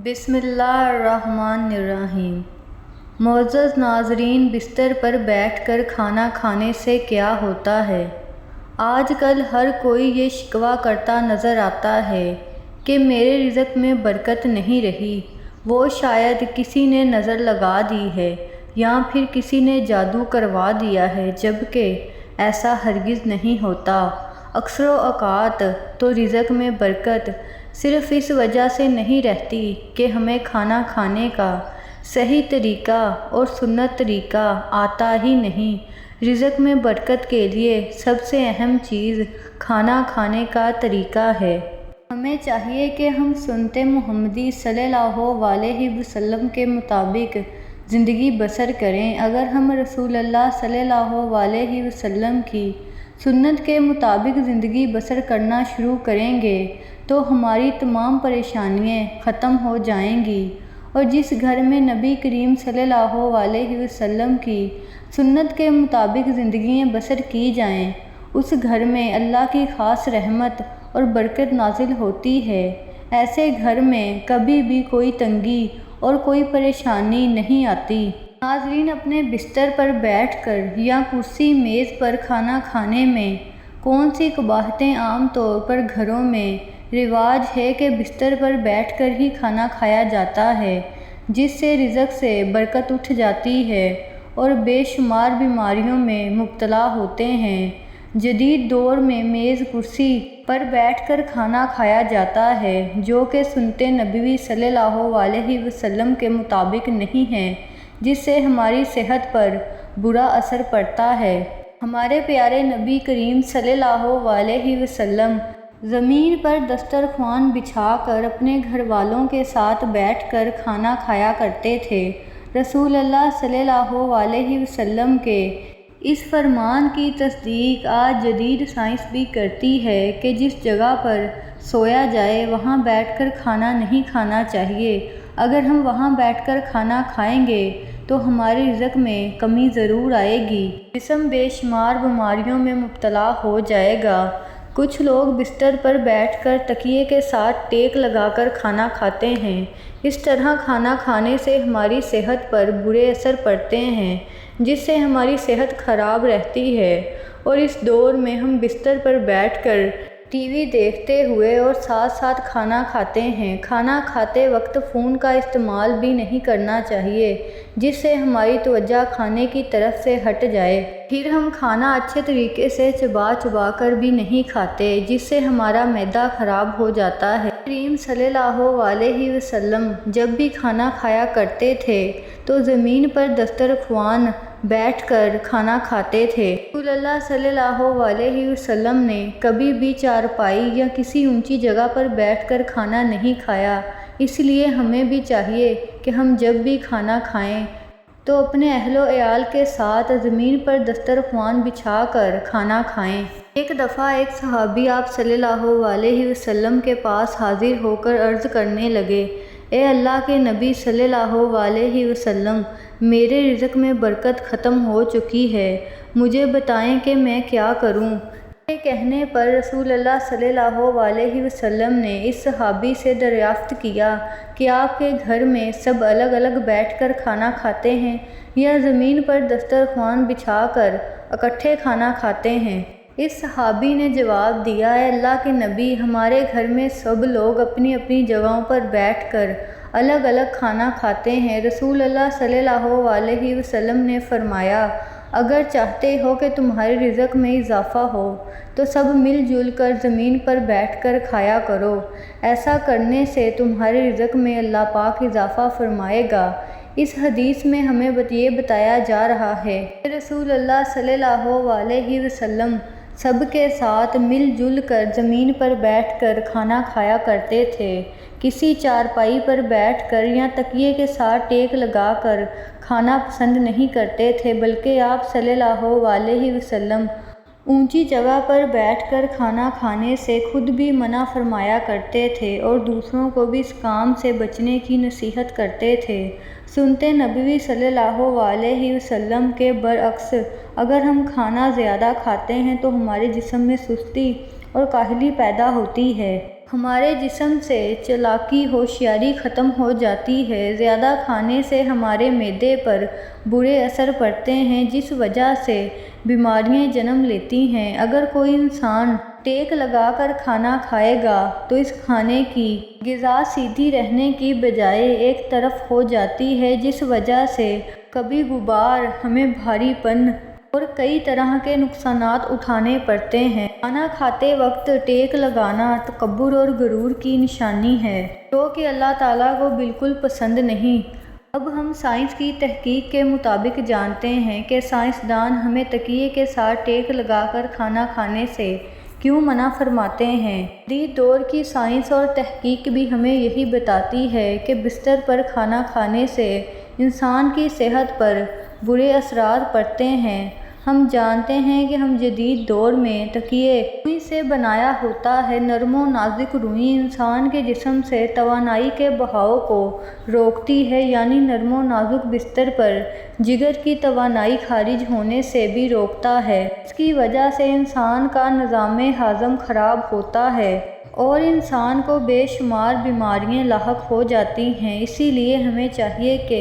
بسم اللہ الرحمن الرحیم۔ معزز ناظرین، بستر پر بیٹھ کر کھانا کھانے سے کیا ہوتا ہے؟ آج کل ہر کوئی یہ شکوہ کرتا نظر آتا ہے کہ میرے رزق میں برکت نہیں رہی۔ وہ شاید کسی نے نظر لگا دی ہے یا پھر کسی نے جادو کروا دیا ہے، جبکہ ایسا ہرگز نہیں ہوتا۔ اکثر اوقات تو رزق میں برکت صرف اس وجہ سے نہیں رہتی کہ ہمیں کھانا کھانے کا صحیح طریقہ اور سنت طریقہ آتا ہی نہیں۔ رزق میں برکت کے لیے سب سے اہم چیز کھانا کھانے کا طریقہ ہے۔ ہمیں چاہیے کہ ہم سنت محمدی صلی اللہ علیہ وسلم کے مطابق زندگی بسر کریں۔ اگر ہم رسول اللہ صلی اللہ علیہ وسلم کی سنت کے مطابق زندگی بسر کرنا شروع کریں گے تو ہماری تمام پریشانیاں ختم ہو جائیں گی، اور جس گھر میں نبی کریم صلی اللہ علیہ وسلم کی سنت کے مطابق زندگیاں بسر کی جائیں، اس گھر میں اللہ کی خاص رحمت اور برکت نازل ہوتی ہے۔ ایسے گھر میں کبھی بھی کوئی تنگی اور کوئی پریشانی نہیں آتی۔ ناظرین، اپنے بستر پر بیٹھ کر یا کرسی میز پر کھانا کھانے میں کون سی قباحتیں عام طور پر گھروں میں رواج ہے کہ بستر پر بیٹھ کر ہی کھانا کھایا جاتا ہے، جس سے رزق سے برکت اٹھ جاتی ہے اور بے شمار بیماریوں میں مبتلا ہوتے ہیں۔ جدید دور میں میز کرسی پر بیٹھ کر کھانا کھایا جاتا ہے، جو کہ سنت نبوی صلی اللہ علیہ وسلم کے مطابق نہیں ہے، جس سے ہماری صحت پر برا اثر پڑتا ہے۔ ہمارے پیارے نبی کریم صلی اللہ علیہ وسلم زمین پر دسترخوان بچھا کر اپنے گھر والوں کے ساتھ بیٹھ کر کھانا کھایا کرتے تھے۔ رسول اللہ صلی اللہ علیہ وسلم کے اس فرمان کی تصدیق آج جدید سائنس بھی کرتی ہے کہ جس جگہ پر سویا جائے وہاں بیٹھ کر کھانا نہیں کھانا چاہیے۔ اگر ہم وہاں بیٹھ کر کھانا کھائیں گے تو ہمارے رزق میں کمی ضرور آئے گی۔ جسم بے شمار بیماریوں میں مبتلا ہو جائے گا۔ کچھ لوگ بستر پر بیٹھ کر تکیے کے ساتھ ٹیک لگا کر کھانا کھاتے ہیں۔ اس طرح کھانا کھانے سے ہماری صحت پر برے اثر پڑتے ہیں، جس سے ہماری صحت خراب رہتی ہے، اور اس دور میں ہم بستر پر بیٹھ کر ٹی وی دیکھتے ہوئے اور ساتھ ساتھ کھانا کھاتے ہیں۔ کھانا کھاتے وقت فون کا استعمال بھی نہیں کرنا چاہیے، جس سے ہماری توجہ کھانے کی طرف سے ہٹ جائے۔ پھر ہم کھانا اچھے طریقے سے چبا چبا کر بھی نہیں کھاتے، جس سے ہمارا معدہ خراب ہو جاتا ہے۔ کریم صلی اللہ علیہ وسلم جب بھی کھانا کھایا کرتے تھے تو زمین پر دسترخوان بیٹھ کر کھانا کھاتے تھے۔ رسول اللہ صلی اللہ علیہ وسلم نے کبھی بھی چارپائی یا کسی اونچی جگہ پر بیٹھ کر کھانا نہیں کھایا۔ اس لیے ہمیں بھی چاہیے کہ ہم جب بھی کھانا کھائیں تو اپنے اہل و عیال کے ساتھ زمین پر دسترخوان بچھا کر کھانا کھائیں۔ ایک دفعہ ایک صحابی آپ صلی اللہ علیہ وسلم کے پاس حاضر ہو کر عرض کرنے لگے، اے اللہ کے نبی صلی اللہ علیہ وسلم، میرے رزق میں برکت ختم ہو چکی ہے، مجھے بتائیں کہ میں کیا کروں؟ یہ کہنے پر رسول اللہ صلی اللہ علیہ وسلم نے اس صحابی سے دریافت کیا کہ آپ کے گھر میں سب الگ الگ بیٹھ کر کھانا کھاتے ہیں یا زمین پر دسترخوان بچھا کر اکٹھے کھانا کھاتے ہیں؟ اس صحابی نے جواب دیا، اے اللہ کے نبی، ہمارے گھر میں سب لوگ اپنی اپنی جگہوں پر بیٹھ کر الگ الگ کھانا کھاتے ہیں۔ رسول اللہ صلی اللہ علیہ وسلم نے فرمایا، اگر چاہتے ہو کہ تمہارے رزق میں اضافہ ہو تو سب مل جل کر زمین پر بیٹھ کر کھایا کرو، ایسا کرنے سے تمہارے رزق میں اللہ پاک اضافہ فرمائے گا۔ اس حدیث میں ہمیں یہ بتایا جا رہا ہے کہ رسول اللہ صلی اللہ علیہ وسلم سب کے ساتھ مل جل کر زمین پر بیٹھ کر کھانا کھایا کرتے تھے۔ کسی چارپائی پر بیٹھ کر یا تکیے کے ساتھ ٹیک لگا کر کھانا پسند نہیں کرتے تھے، بلکہ آپ صلی اللہ علیہ وسلم اونچی جگہ پر بیٹھ کر کھانا کھانے سے خود بھی منع فرمایا کرتے تھے اور دوسروں کو بھی اس کام سے بچنے کی نصیحت کرتے تھے۔ سنت نبوی صلی اللہ علیہ وسلم کے برعکس اگر ہم کھانا زیادہ کھاتے ہیں تو ہمارے جسم میں سستی اور کاہلی پیدا ہوتی ہے۔ ہمارے جسم سے چالاکی ہوشیاری ختم ہو جاتی ہے۔ زیادہ کھانے سے ہمارے معدے پر برے اثر پڑتے ہیں جس وجہ سے بیماریاں جنم لیتی ہیں۔ اگر کوئی انسان ٹیک لگا کر کھانا کھائے گا تو اس کھانے کی غذا سیدھی رہنے کی بجائے ایک طرف ہو جاتی ہے جس وجہ سے کبھی غبار، ہمیں بھاری پن اور کئی طرح کے نقصانات اٹھانے پڑتے ہیں۔ کھانا کھاتے وقت ٹیک لگانا تکبر اور غرور کی نشانی ہے جو کہ اللہ تعالیٰ کو بالکل پسند نہیں۔ اب ہم سائنس کی تحقیق کے مطابق جانتے ہیں کہ سائنسدان ہمیں تکیے کے ساتھ ٹیک لگا کر کھانا کھانے سے کیوں منع فرماتے ہیں۔ جدید دور کی سائنس اور تحقیق بھی ہمیں یہی بتاتی ہے کہ بستر پر کھانا کھانے سے انسان کی صحت پر برے اثرات پڑتے ہیں۔ ہم جانتے ہیں کہ ہم جدید دور میں تکیے روئی سے بنایا ہوتا ہے۔ نرم و نازک روئی انسان کے جسم سے توانائی کے بہاؤ کو روکتی ہے، یعنی نرم و نازک بستر پر جگر کی توانائی خارج ہونے سے بھی روکتا ہے۔ اس کی وجہ سے انسان کا نظام ہاضمہ خراب ہوتا ہے اور انسان کو بے شمار بیماریاں لاحق ہو جاتی ہیں۔ اسی لیے ہمیں چاہیے کہ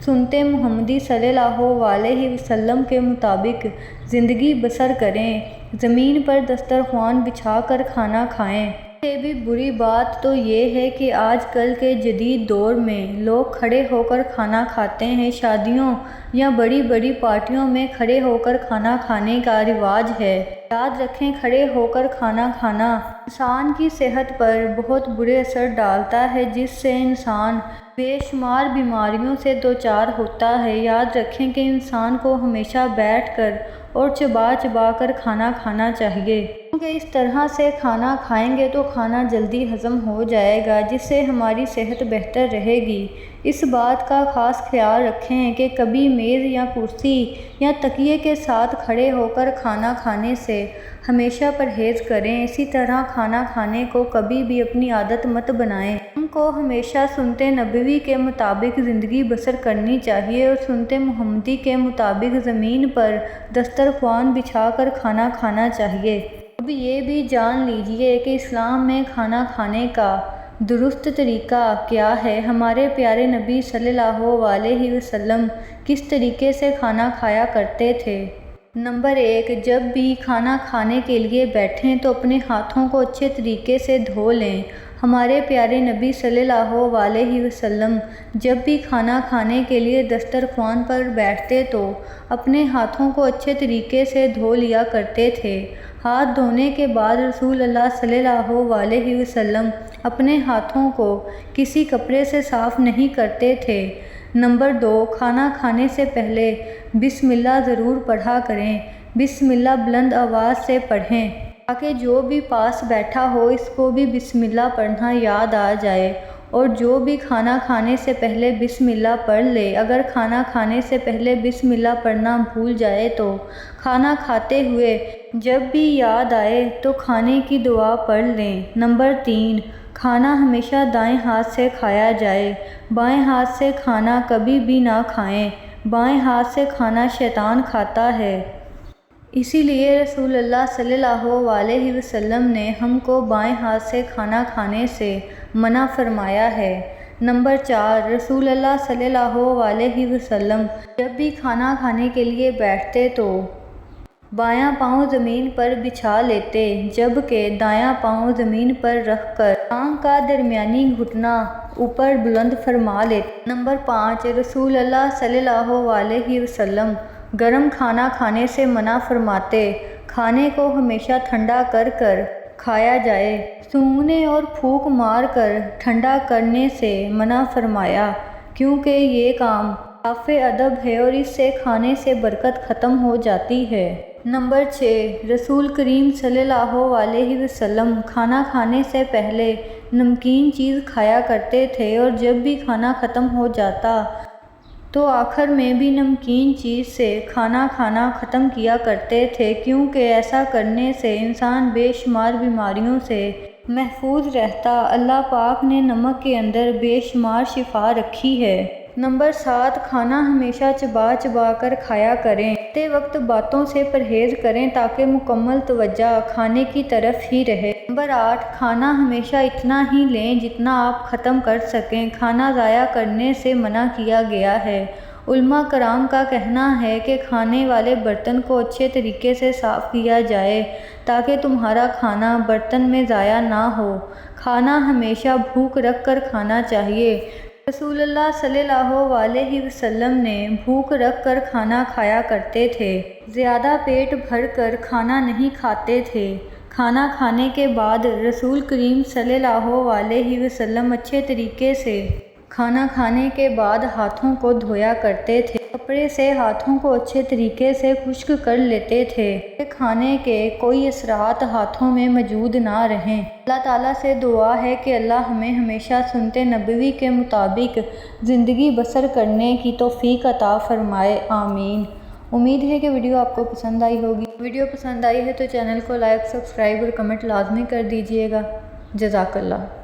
سنت محمدی صلی اللہ علیہ وسلم کے مطابق زندگی بسر کریں، زمین پر دسترخوان بچھا کر کھانا کھائیں۔ اس سے بھی بری بات تو یہ ہے کہ آج کل کے جدید دور میں لوگ کھڑے ہو کر کھانا کھاتے ہیں۔ شادیوں یا بڑی بڑی پارٹیوں میں کھڑے ہو کر کھانا کھانے کا رواج ہے۔ یاد رکھیں، کھڑے ہو کر کھانا کھانا انسان کی صحت پر بہت برے اثر ڈالتا ہے جس سے انسان بے شمار بیماریوں سے دوچار ہوتا ہے۔ یاد رکھیں کہ انسان کو ہمیشہ بیٹھ کر اور چبا چبا کر کھانا کھانا چاہیے، کیونکہ اس طرح سے کھانا کھائیں گے تو کھانا جلدی ہضم ہو جائے گا جس سے ہماری صحت بہتر رہے گی۔ اس بات کا خاص خیال رکھیں کہ کبھی میز یا کرسی یا تکیے کے ساتھ کھڑے ہو کر کھانا کھانے سے ہمیشہ پرہیز کریں۔ اسی طرح کھانا کھانے کو کبھی بھی اپنی عادت مت بنائیں۔ ہم کو ہمیشہ سنت نبوی کے مطابق زندگی بسر کرنی چاہیے اور سنت محمدی کے مطابق زمین پر دسترخوان بچھا کر کھانا کھانا چاہیے۔ اب یہ بھی جان لیجیے کہ اسلام میں کھانا کھانے کا درست طریقہ کیا ہے۔ ہمارے پیارے نبی صلی اللہ علیہ وسلم کس طریقے سے کھانا کھایا کرتے تھے؟ نمبر 1، جب بھی کھانا کھانے کے لیے بیٹھیں تو اپنے ہاتھوں کو اچھے طریقے سے دھو لیں۔ ہمارے پیارے نبی صلی اللہ علیہ وسلم جب بھی کھانا کھانے کے لیے دسترخوان پر بیٹھتے تو اپنے ہاتھوں کو اچھے طریقے سے دھو لیا کرتے تھے۔ ہاتھ دھونے کے بعد رسول اللہ صلی اللہ علیہ وسلم اپنے ہاتھوں کو کسی کپڑے سے صاف نہیں کرتے تھے۔ نمبر 2، کھانا کھانے سے پہلے بسم اللہ ضرور پڑھا کریں۔ بسم اللہ بلند آواز سے پڑھیں تاکہ جو بھی پاس بیٹھا ہو اس کو بھی بسم اللہ پڑھنا یاد آ جائے اور جو بھی کھانا کھانے سے پہلے بسم اللہ پڑھ لے۔ اگر کھانا کھانے سے پہلے بسم اللہ پڑھنا بھول جائے تو کھانا کھاتے ہوئے جب بھی یاد آئے تو کھانے کی دعا پڑھ لیں۔ نمبر 3، کھانا ہمیشہ دائیں ہاتھ سے کھایا جائے۔ بائیں ہاتھ سے کھانا کبھی بھی نہ کھائیں۔ بائیں ہاتھ سے کھانا شیطان کھاتا ہے، اسی لیے رسول اللہ صلی اللہ علیہ وسلم نے ہم کو بائیں ہاتھ سے کھانا کھانے سے منع فرمایا ہے۔ نمبر 4، رسول اللہ صلی اللہ علیہ وسلم جب بھی کھانا کھانے کے لیے بیٹھتے تو بایاں پاؤں زمین پر بچھا لیتے جبکہ دایاں پاؤں زمین پر رکھ کر ٹانگ کا درمیانی گھٹنا اوپر بلند فرما لیتے۔ نمبر 5، رسول اللہ صلی اللہ علیہ وسلم گرم کھانا کھانے سے منع فرماتے۔ کھانے کو ہمیشہ ٹھنڈا کر کر کھایا جائے۔ سونگھنے اور پھونک مار کر ٹھنڈا کرنے سے منع فرمایا کیونکہ یہ کام خلاف ادب ہے اور اس سے کھانے سے برکت ختم ہو جاتی ہے۔ نمبر 6، رسول کریم صلی اللہ علیہ وسلم کھانا کھانے سے پہلے نمکین چیز کھایا کرتے تھے اور جب بھی کھانا ختم ہو جاتا تو آخر میں بھی نمکین چیز سے کھانا کھانا ختم کیا کرتے تھے، کیونکہ ایسا کرنے سے انسان بے شمار بیماریوں سے محفوظ رہتا۔ اللہ پاک نے نمک کے اندر بے شمار شفا رکھی ہے۔ نمبر 7، کھانا ہمیشہ چبا چبا کر کھایا کریں۔ کھاتے وقت باتوں سے پرہیز کریں تاکہ مکمل توجہ کھانے کی طرف ہی رہے۔ نمبر 8، کھانا ہمیشہ اتنا ہی لیں جتنا آپ ختم کر سکیں۔ کھانا ضائع کرنے سے منع کیا گیا ہے۔ علماء کرام کا کہنا ہے کہ کھانے والے برتن کو اچھے طریقے سے صاف کیا جائے تاکہ تمہارا کھانا برتن میں ضائع نہ ہو۔ کھانا ہمیشہ بھوک رکھ کر کھانا چاہیے۔ رسول اللہ صلی اللہ علیہ وسلم نے بھوک رکھ کر کھانا کھایا کرتے تھے۔ زیادہ پیٹ بھر کر کھانا نہیں کھاتے تھے۔ کھانا کھانے کے بعد رسول کریم صلی اللہ علیہ وسلم اچھے طریقے سے کھانا کھانے کے بعد ہاتھوں کو دھویا کرتے تھے۔ کپڑے سے ہاتھوں کو اچھے طریقے سے خشک کر لیتے تھے کہ کھانے کے کوئی اثرات ہاتھوں میں موجود نہ رہیں۔ اللہ تعالیٰ سے دعا ہے کہ اللہ ہمیں ہمیشہ سنت نبوی کے مطابق زندگی بسر کرنے کی توفیق عطا فرمائے، آمین۔ امید ہے کہ ویڈیو آپ کو پسند آئی ہوگی۔ ویڈیو پسند آئی ہے تو چینل کو لائک، سبسکرائب اور کمنٹ لازمی کر دیجیے گا۔ جزاک اللہ۔